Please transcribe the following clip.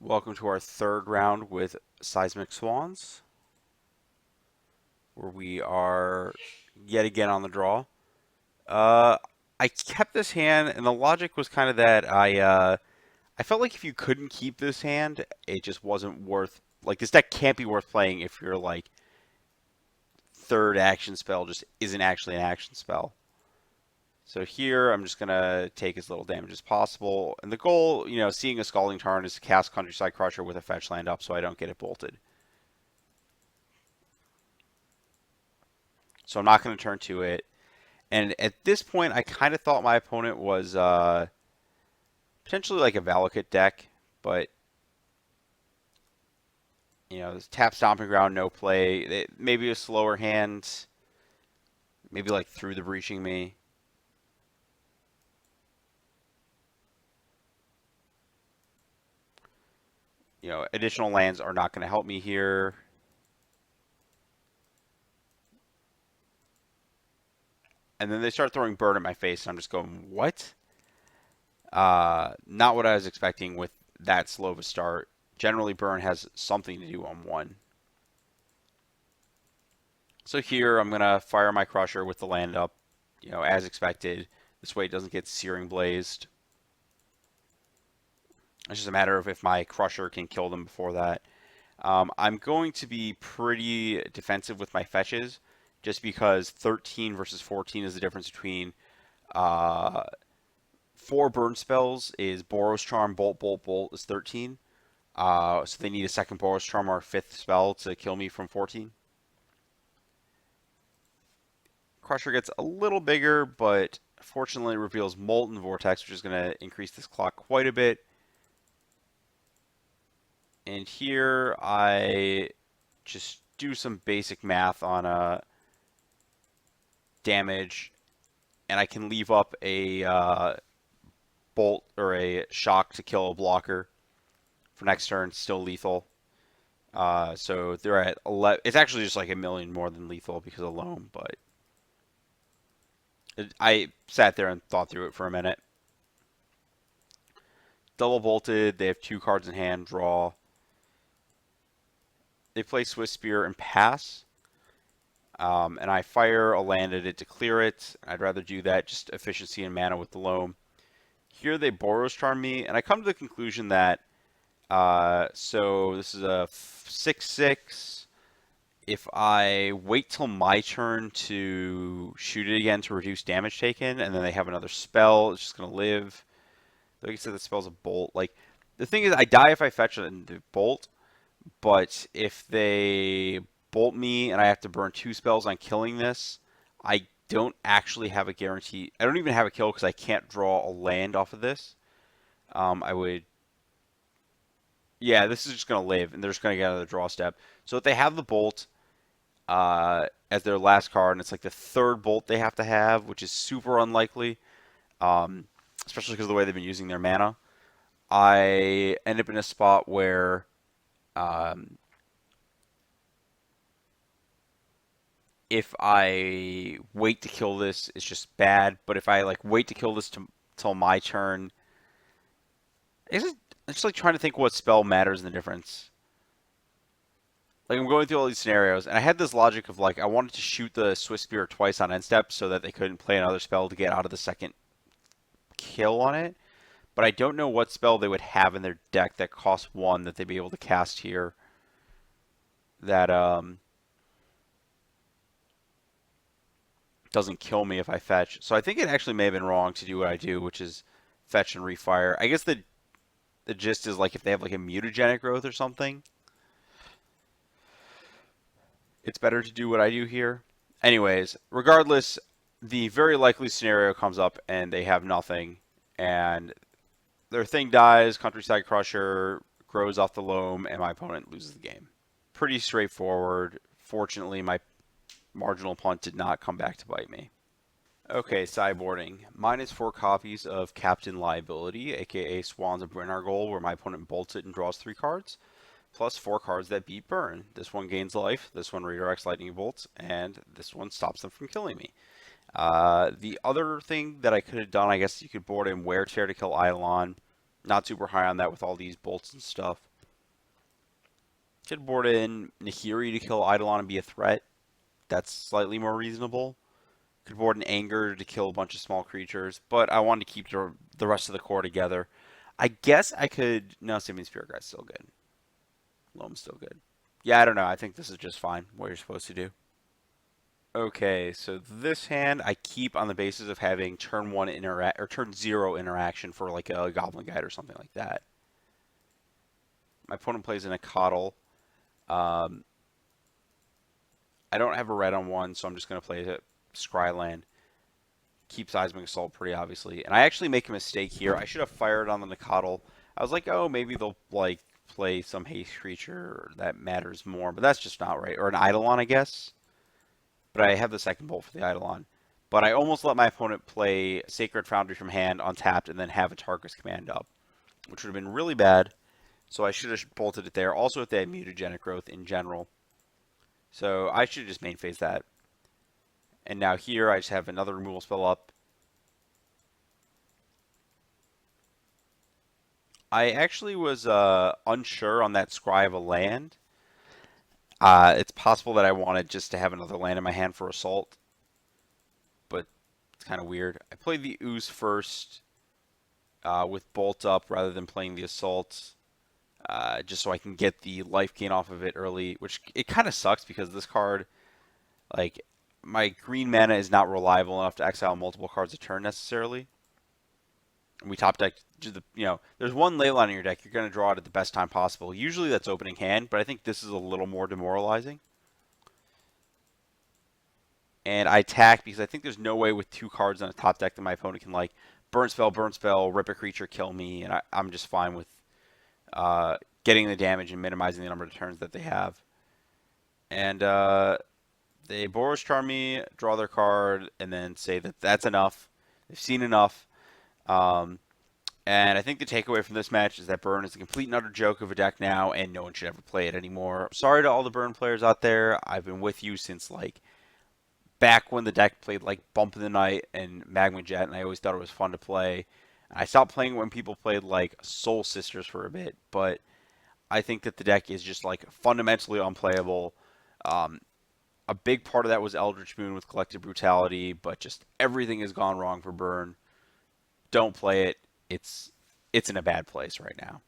Welcome to our third round with Seismic Swans, where we are yet again on the draw. Uh, I kept this hand, and the logic was kind of that I felt like if you couldn't keep this hand, it just wasn't worth. Like this deck can't be worth playing if your like third action spell just isn't actually an action spell. So here I'm just gonna take as little damage as possible, and the goal, seeing a Scalding Tarn, is to cast Countryside Crusher with a fetch land up so I don't get it bolted. So I'm not going to turn to it. And at this point, I kind of thought my opponent was potentially like a Valakut deck, but this tap Stomping Ground, no play. Maybe a slower hand, maybe like through the Breaching Me. Additional lands are not going to help me here. And then they start throwing Burn at my face, and I'm just going, what? Not what I was expecting with that slow of a start. Generally, Burn has something to do on one. So here, I'm going to fire my Crusher with the land up, as expected. This way it doesn't get Searing Blazed. It's just a matter of if my Crusher can kill them before that. I'm going to be pretty defensive with my fetches, just because 13 versus 14 is the difference between 4 burn spells is Boros Charm, Bolt, Bolt, Bolt is 13. So they need a second Boros Charm or a 5th spell to kill me from 14. Crusher gets a little bigger, but fortunately it reveals Molten Vortex, which is going to increase this clock quite a bit. And here I just do some basic math on damage, and I can leave up a bolt or a shock to kill a blocker for next turn, still lethal. So they're at 11. It's actually just like a million more than lethal because of Loam, but I sat there and thought through it for a minute. Double bolted, they have 2 cards in hand, draw. They play Swiss Spear and pass. And I fire a land at it to clear it. I'd rather do that, just efficiency and mana with the Loam. Here they Boros Charm me, and I come to the conclusion that, so this is a 6/6. If I wait till my turn to shoot it again to reduce damage taken, and then they have another spell, it's just going to live. Like I said, the spell's a bolt. Like, the thing is, I die if I fetch it and bolt, but if they bolt me and I have to burn 2 spells on killing this, I don't actually have a guarantee. I don't even have a kill because I can't draw a land off of this. I would... Yeah, this is just going to live, and they're just going to get another draw step. So if they have the bolt as their last card, and it's like the 3rd bolt they have to have, which is super unlikely, especially because of the way they've been using their mana, I end up in a spot where if I wait to kill this, it's just bad. But if I like wait to kill this till my turn, it's just like trying to think what spell matters in the difference. Like I'm going through all these scenarios, and I had this logic of like I wanted to shoot the Swiss Spear twice on end step so that they couldn't play another spell to get out of the second kill on it. But I don't know what spell they would have in their deck that costs 1 that they'd be able to cast here. That doesn't kill me if I fetch. So I think it actually may have been wrong to do what I do, which is fetch and refire. I guess the gist is like if they have like a mutagenic growth or something, it's better to do what I do here. Anyways, regardless, the very likely scenario comes up and they have nothing, and their thing dies, Countryside Crusher grows off the Loam, and my opponent loses the game. Pretty straightforward. Fortunately, my marginal punt did not come back to bite me. Okay, sideboarding. Minus 4 copies of Captain Liability, aka Swans of Brynargol, where my opponent bolts it and draws 3 cards, plus 4 cards that beat burn. This one gains life, this one redirects lightning bolts, and this one stops them from killing me. The other thing that I could have done, I guess you could board in Wear Tear to kill Eidolon. Not super high on that with all these bolts and stuff. Could board in Nahiri to kill Eidolon and be a threat. That's slightly more reasonable. Could board an Anger to kill a bunch of small creatures, but I wanted to keep the rest of the core together. I guess I could. No, Simian Spirit Guy's still good. Loam's still good. Yeah, I don't know. I think this is just fine. What you're supposed to do. Okay, so this hand I keep on the basis of having turn one interact or turn zero interaction for like a Goblin Guide or something like that. My opponent plays in a Coddle. Um, I don't have a red on one, so I'm just going to play a Scryland. Keep Seismic Assault pretty obviously. And I actually make a mistake here. I should have fired on the Nacatl. I was like, oh, maybe they'll like play some haste creature that matters more, but that's just not right. Or an Eidolon, I guess. But I have the second bolt for the Eidolon. But I almost let my opponent play Sacred Foundry from hand untapped and then have a Tarkus command up, which would have been really bad. So I should have bolted it there. Also, if they had mutagenic growth in general. So I should have just main phase that. And now here I just have another removal spell up. I actually was unsure on that Scry of a land. It's possible that I wanted just to have another land in my hand for Assault, but it's kind of weird. I played the Ooze first with Bolt up rather than playing the Assault, just so I can get the life gain off of it early, which it kind of sucks because this card, like, my green mana is not reliable enough to exile multiple cards a turn necessarily. And we top deck, there's one Leyline in your deck, you're going to draw it at the best time possible. Usually that's opening hand, but I think this is a little more demoralizing. And I attack because I think there's no way with two cards on a top deck that my opponent can, like, burn spell, rip a creature, kill me, and I'm just fine with getting the damage and minimizing the number of turns that they have. And they Boros Charm me, draw their card, and then say that that's enough. They've seen enough. And I think the takeaway from this match is that Burn is a complete and utter joke of a deck now, and no one should ever play it anymore. Sorry to all the Burn players out there. I've been with you since, like, back when the deck played, like, Bump in the Night and Magma Jet, and I always thought it was fun to play. I stopped playing when people played, like, Soul Sisters for a bit, but I think that the deck is just, like, fundamentally unplayable. A big part of that was Eldritch Moon with Collective Brutality, but just everything has gone wrong for Burn. Don't play it. It's in a bad place right now.